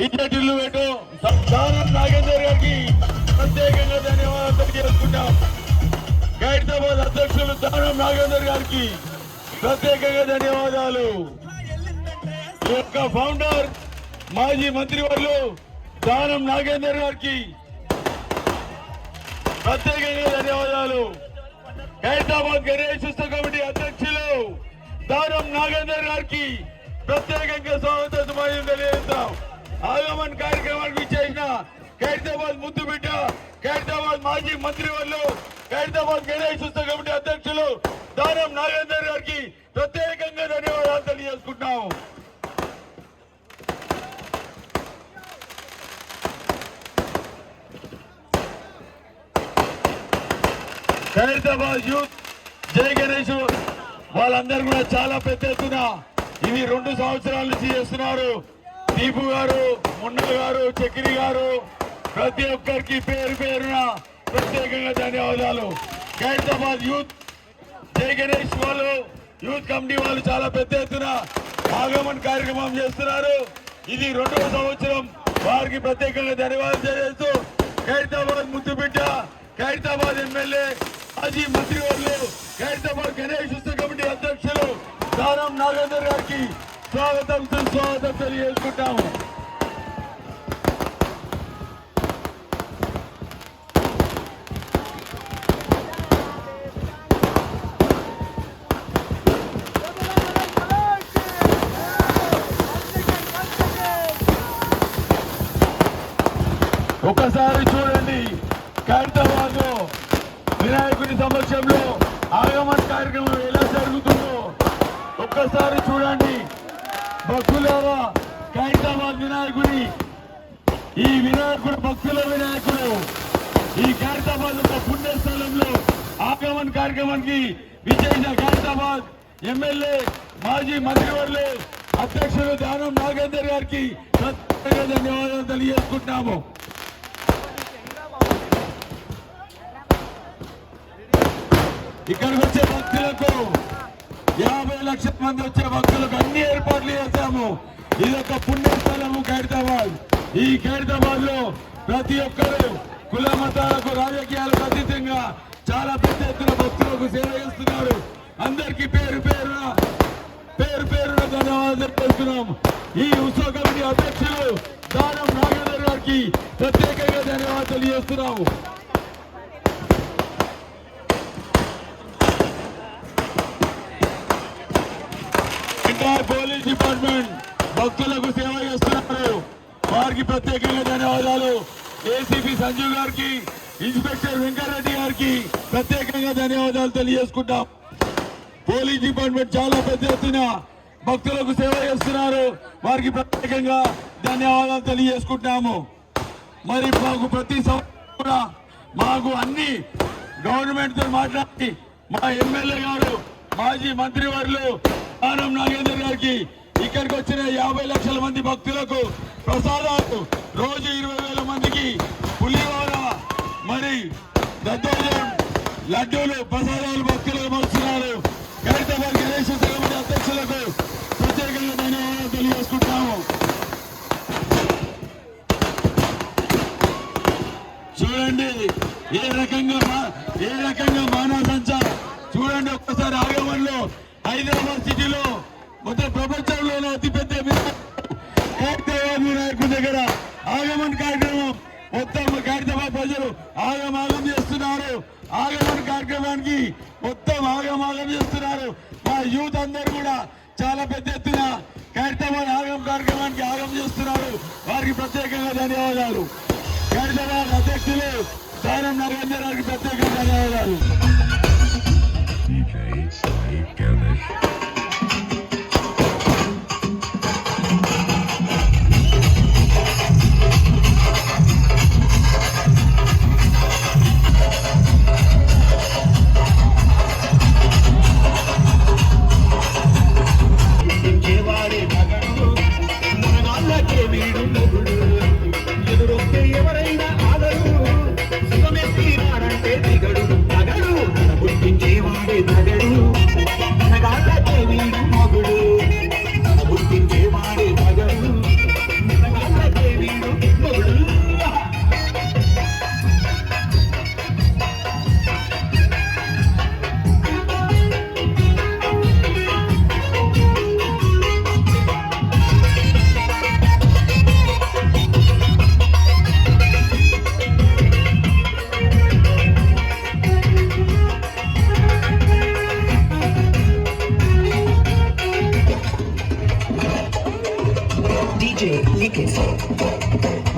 డిజెటిల్లు పెట్టు దానం నాగేందర్ గారికి ప్రత్యేకంగా ధన్యవాదాలు తెలియజేసుకుంటాం. ఖైరతాబాద్ అధ్యక్షులు దానం నాగేందర్ గారికి ప్రత్యేకంగా ధన్యవాదాలు. ఈ యొక్క ఫౌండర్ మాజీ మంత్రివర్యులు దానం నాగేందర్ గారికి ప్రత్యేకంగా ధన్యవాదాలు. ఖైరతాబాద్ గణేష్ ఉత్సవ కమిటీ అధ్యక్షులు దానం నాగేందర్ గారికి ప్రత్యేకంగా స్వాగత సుమాయం తెలియజేస్తాం. ఆగమన్ కార్యక్రమానికి చేసిన ఖైరతాబాద్ ముద్దు బిడ్డ, ఖైరతాబాద్ మాజీ మంత్రివర్యులు, ఖైరతాబాద్ గణేష్ ఉత్సవ కమిటీ అధ్యక్షులు దానం నాగేందర్ గారికి ప్రత్యేకంగా ధన్యవాదాలు తెలియజేసుకుంటాం. ఖైరతాబాద్ యూత్ జై గణేష్ వాళ్ళందరూ కూడా చాలా పెద్ద ఎత్తున ఇవి 2 సంవత్సరాల నుంచి చేస్తున్నారు. దీపు గారు, మున్న గారు, చక్రి గారు ప్రతి ఒక్కరికి పేరు పేరున ప్రత్యేకంగా ధన్యవాదాలు. ఖైరతాబాద్ యూత్ జై గణేష్ వాళ్ళు యూత్ కమిటీ వాళ్ళు చాలా పెద్ద ఎత్తున ఆగమన్ కార్యక్రమం చేస్తున్నారు. ఇది 2వ సంవత్సరం. వారికి ప్రత్యేకంగా ధన్యవాదాలు తెలియజేస్తూ ఖైరతాబాద్ ముద్దుబిడ్డ, ఖైరతాబాద్ ఎమ్మెల్యే, మాజీ మంత్రివర్యులు, ఖైరతాబాద్ గణేష్ ఉత్సవ కమిటీ అధ్యక్షులు దానం నాగేందర్ గారికి స్వాగతం సుస్వాగతం తెలియజేసుకుంటాము. ఒకసారి చూడండి, ఖైరతాబాద్ లో వినాయకుడి సమక్షంలో ఆగమన్ కార్యక్రమం ఎలా జరుగుతుందో ఒక్కసారి చూడండి. భక్తులారా, ఖైరతాబాద్ వినాయకుడి, ఈ వినాయకుడు భక్తుల వినాయకుడు, ఈ ఖైరతాబాద్ ఒక పుణ్యస్థలంలో ఆగమన్ కార్యక్రమానికి విజయించిన ఖైరతాబాద్ ఎమ్మెల్యే, మాజీ మంత్రివర్యులు, అధ్యక్షులు దానం నాగేందర్ గారికి ప్రత్యేకంగా ధన్యవాదాలు తెలియజేసుకుంటున్నాము. ఇక్కడికి వచ్చే భక్తులకు 50 లక్షల మంది వచ్చే భక్తులకు అన్ని ఏర్పాట్లు చేశాము. ఇది ఒక పుణ్యస్థలము ఖైరతాబాద్. ఈ ఖైరతాబాద్ లో ప్రతి ఒక్కరు కుల మతాలకు, రాజకీయాలకు అతీతంగా చాలా పెద్ద ఎత్తున భక్తులకు సేవ చేస్తున్నారు. అందరికీ పేరు పేరున ధన్యవాదాలు తెలుపుతున్నాం. ఈ ఉత్సవ కమిటీ అధ్యక్షులు దానం నాగేందర్ గారికి ప్రత్యేకంగా ధన్యవాదాలు తెలియజేస్తున్నాము. పోలీస్ డిపార్ట్మెంట్ భక్తులకు సేవ చేస్తున్నారు. వారికి ప్రత్యేకంగా ధన్యవాదాలు. ఏసీపీ సంజీవ్ గారికి, ఇన్స్పెక్టర్ వెంకటరెడ్డి గారికి ప్రత్యేకంగా ధన్యవాదాలు తెలియజేసుకుంటాం. పోలీస్ డిపార్ట్మెంట్ చాలా పెద్ద ఎత్తున భక్తులకు సేవ చేస్తున్నారు. వారికి ప్రత్యేకంగా ధన్యవాదాలు తెలియజేసుకుంటున్నాము. మరి మాకు ప్రతి సంవత్సరం కూడా మాకు అన్ని గవర్నమెంట్ తో మాట్లాడి మా ఎమ్మెల్యే గారు, మాజీ మంత్రివర్యులు దానం నాగేందర్ గారికి ఇక్కడికి వచ్చిన 50 లక్షల మంది భక్తులకు ప్రసాదాలు, రోజు 20,000 మందికి పులిహోర, మరి దద్దోజనం, లడ్డూలు, ప్రసాదాలు భక్తులకు పంచుతున్నారు. ఖైరతాబాద్ గణేష్ ఉత్సవ కమిటీ అధ్యక్షులకు ప్రత్యేకంగా ధన్యవాదాలు తెలియజేసుకుంటాము. చూడండి ఏ రకంగా మానవ చూడండి. ఒక్కసారి ఆగమన్లో హైదరాబాద్ సిటీలో మొత్తం ప్రపంచంలోనే అతిపెద్ద ఖైరతాబాద్ వినాయకుడి దగ్గర ఆగమన్ కార్యక్రమం మొత్తం ఖైరతాబాద్ ప్రజలు ఆగమాగం చేస్తున్నారు. ఆగమన్ కార్యక్రమానికి మొత్తం ఆగమాగం చేస్తున్నారు. మా యూత్ అందరూ కూడా చాలా పెద్ద ఎత్తున ఖైరతాబాద్ ఆగం కార్యక్రమానికి ఆగం చేస్తున్నారు. వారికి ప్రత్యేకంగా ధన్యవాదాలు. ఖైరతాబాద్ అధ్యక్షులు దానం నాగేందర్ గారికి ప్రత్యేకంగా ధన్యవాదాలు. ఎవరైనా ఆదరు సుఖమే తీరాడంటే దిగడు తగడు పుట్టించేవాడే తగడు DJ Lickett.